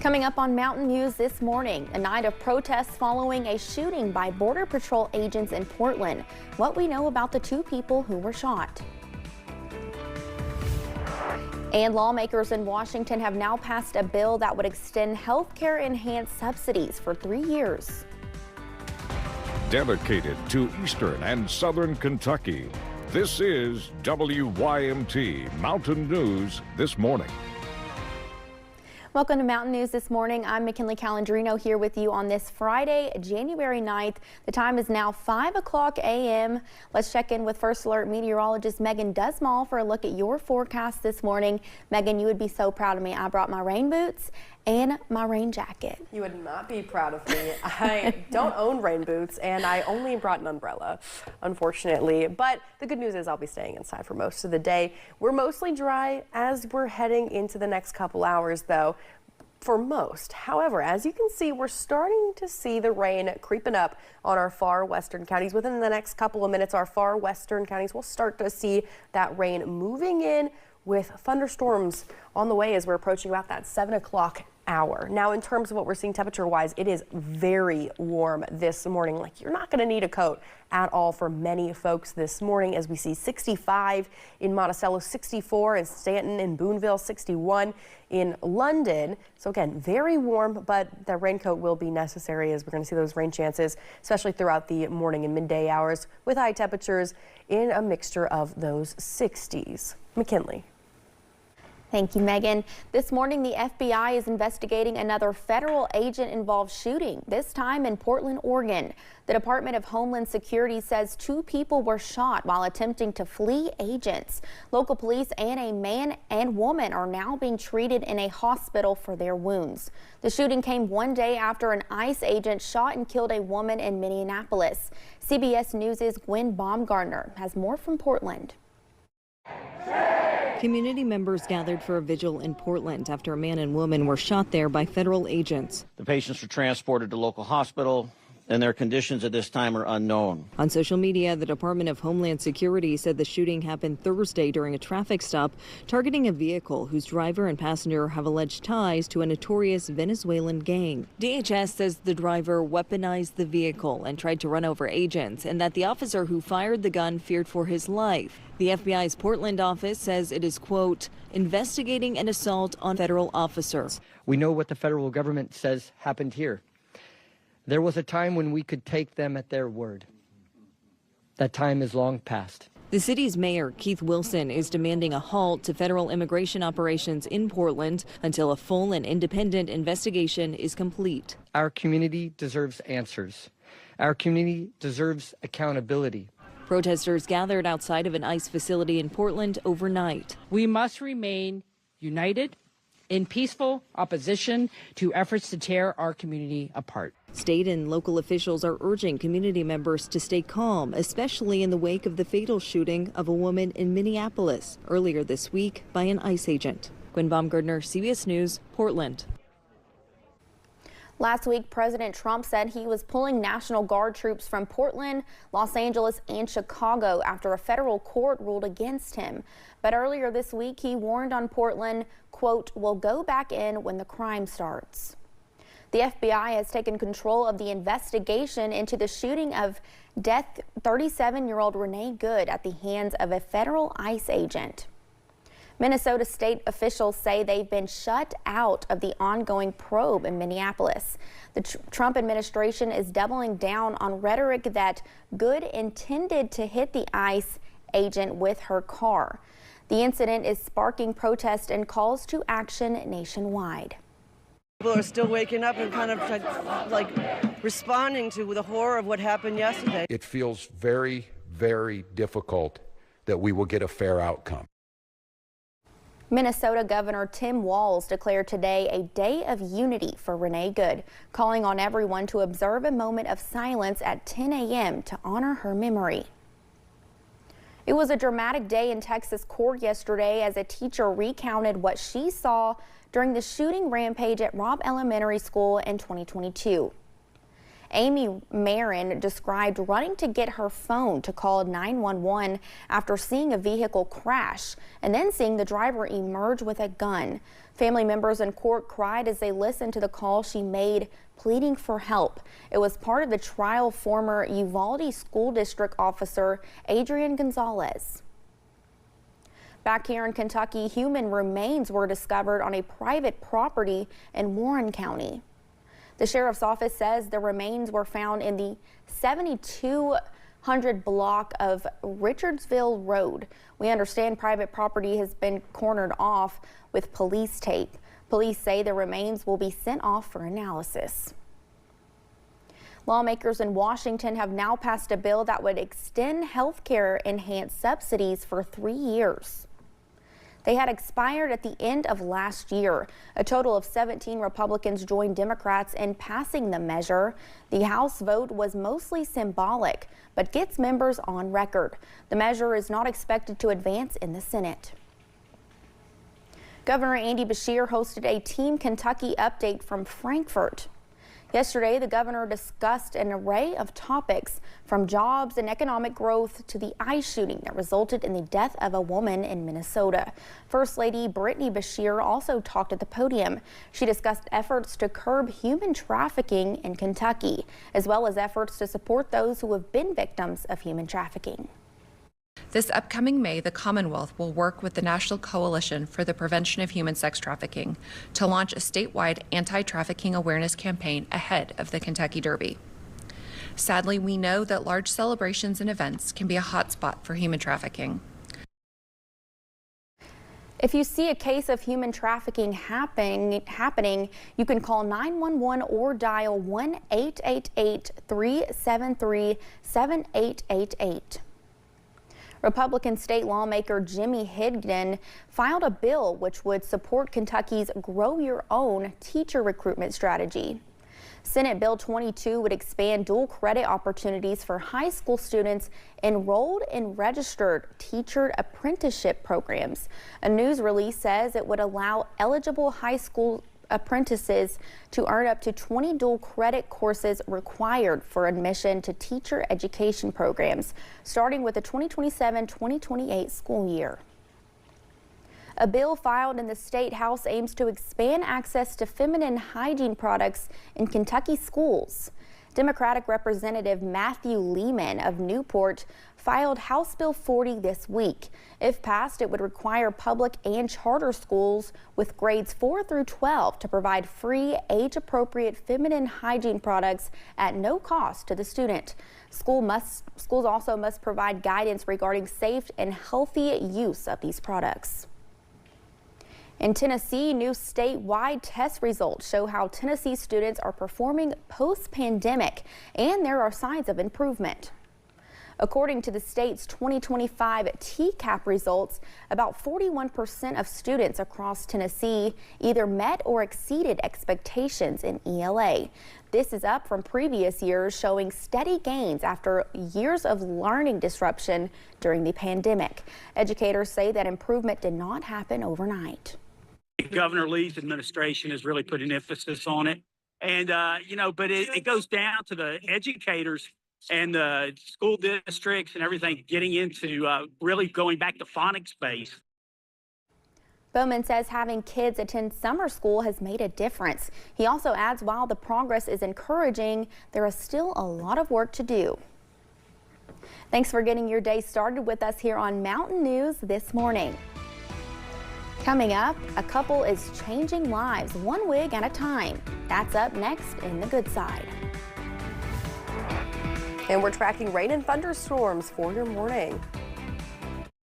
Coming up on Mountain News this morning, a night of protests following a shooting by Border Patrol agents in Portland. What we know about the two people who were shot. And lawmakers in Washington have now passed a bill that would extend health care enhanced subsidies for 3 years. Dedicated to Eastern and Southern Kentucky, this is WYMT Mountain News This Morning. Welcome to Mountain News This Morning. I'm McKinley Calandrino here with you on this Friday, January 9th. The time is now 5 o'clock a.m. Let's check in with First Alert meteorologist Megan Dusmall for a look at your forecast this morning. Megan, you would be so proud of me. I brought my rain boots and my rain jacket. You would not be proud of me. I don't own rain boots and I only brought an umbrella, unfortunately. But the good news is I'll be staying inside for most of the day. We're mostly dry as we're heading into the next couple hours though, for most. However, as you can see, we're starting to see the rain creeping up on our far western counties. Within the next couple of minutes, our far western counties will start to see that rain moving in with thunderstorms on the way as we're approaching about that 7 o'clock hour. Now, in terms of what we're seeing temperature-wise, it is very warm this morning. Like, you're not going to need a coat at all for many folks this morning as we see 65 in Monticello, 64 in Stanton and Boonville, 61 in London. So again, very warm, but the raincoat will be necessary as we're going to see those rain chances, especially throughout the morning and midday hours with high temperatures in a mixture of those 60s. McKinley. Thank you, Megan. This morning, the FBI is investigating another federal agent-involved shooting, this time in Portland, Oregon. The Department of Homeland Security says 2 people were shot while attempting to flee agents. Local police and a man and woman are now being treated in a hospital for their wounds. The shooting came one day after an ICE agent shot and killed a woman in Minneapolis. CBS News' Gwen Baumgartner has more from Portland. Community members gathered for a vigil in Portland after a man and woman were shot there by federal agents. The patients were transported to local hospital, and their conditions at this time are unknown. On social media, the Department of Homeland Security said the shooting happened Thursday during a traffic stop targeting a vehicle whose driver and passenger have alleged ties to a notorious Venezuelan gang. DHS says the driver weaponized the vehicle and tried to run over agents, and that the officer who fired the gun feared for his life. The FBI's Portland office says it is, quote, investigating an assault on federal officers. We know what the federal government says happened here. There was a time when we could take them at their word. That time is long past. The city's mayor, Keith Wilson, is demanding a halt to federal immigration operations in Portland until a full and independent investigation is complete. Our community deserves answers. Our community deserves accountability. Protesters gathered outside of an ICE facility in Portland overnight. We must remain united in peaceful opposition to efforts to tear our community apart. State and local officials are urging community members to stay calm, especially in the wake of the fatal shooting of a woman in Minneapolis earlier this week by an ICE agent. Gwen Baumgartner, CBS News, Portland. Last week, President Trump said he was pulling National Guard troops from Portland, Los Angeles, and Chicago after a federal court ruled against him. But earlier this week, he warned on Portland, quote, "We'll go back in when the crime starts." The FBI has taken control of the investigation into the shooting of death 37-year-old Renee Good at the hands of a federal ICE agent. Minnesota state officials say they've been shut out of the ongoing probe in Minneapolis. The Trump administration is doubling down on rhetoric that Good intended to hit the ICE agent with her car. The incident is sparking protest and calls to action nationwide. People are still waking up and kind of like responding to the horror of what happened yesterday. It feels very, very difficult that we will get a fair outcome. Minnesota Governor Tim Walz declared today a day of unity for Renee Good, calling on everyone to observe a moment of silence at 10 a.m. to honor her memory. It was a dramatic day in Texas court yesterday as a teacher recounted what she saw during the shooting rampage at Robb Elementary School in 2022. Amy Marin described running to get her phone to call 911 after seeing a vehicle crash and then seeing the driver emerge with a gun. Family members in court cried as they listened to the call she made, pleading for help. It was part of the trial former Uvalde School District officer Adrian Gonzalez. Back here in Kentucky, human remains were discovered on a private property in Warren County. The sheriff's office says the remains were found in the 7200 block of Richardsville Road. We understand private property has been cornered off with police tape. Police say the remains will be sent off for analysis. Lawmakers in Washington have now passed a bill that would extend health care enhanced subsidies for 3 years. They had expired at the end of last year. A total of 17 Republicans joined Democrats in passing the measure. The House vote was mostly symbolic, but gets members on record. The measure is not expected to advance in the Senate. Governor Andy Beshear hosted a Team Kentucky update from Frankfort. Yesterday, the governor discussed an array of topics, from jobs and economic growth to the ICE shooting that resulted in the death of a woman in Minnesota. First Lady Brittany Beshear also talked at the podium. She discussed efforts to curb human trafficking in Kentucky, as well as efforts to support those who have been victims of human trafficking. This upcoming May, the Commonwealth will work with the National Coalition for the Prevention of Human Sex Trafficking to launch a statewide anti-trafficking awareness campaign ahead of the Kentucky Derby. Sadly, we know that large celebrations and events can be a hotspot for human trafficking. If you see a case of human trafficking happening, you can call 911 or dial 1-888-373-7888. Republican state lawmaker Jimmy Higdon filed a bill which would support Kentucky's Grow Your Own teacher recruitment strategy. Senate Bill 22 would expand dual credit opportunities for high school students enrolled in registered teacher apprenticeship programs. A news release says it would allow eligible high school apprentices to earn up to 20 dual credit courses required for admission to teacher education programs, starting with the 2027-2028 school year. A bill filed in the State House aims to expand access to feminine hygiene products in Kentucky schools. Democratic Representative Matthew Lehman of Newport filed House Bill 40 this week. If passed, it would require public and charter schools with grades 4 through 12 to provide free, age-appropriate feminine hygiene products at no cost to the student. Schools also must provide guidance regarding safe and healthy use of these products. In Tennessee, new statewide test results show how Tennessee students are performing post-pandemic, and there are signs of improvement. According to the state's 2025 TCAP results, about 41% of students across Tennessee either met or exceeded expectations in ELA. This is up from previous years, showing steady gains after years of learning disruption during the pandemic. Educators say that improvement did not happen overnight. Governor Lee's administration has really put an emphasis on it. And, but it goes down to the educators and the school districts and everything getting into really going back to phonics base. Bowman says having kids attend summer school has made a difference. He also adds while the progress is encouraging, there is still a lot of work to do. Thanks for getting your day started with us here on Mountain News this morning. Coming up, a couple is changing lives one wig at a time. That's up next in The Good Side. And we're tracking rain and thunderstorms for your morning.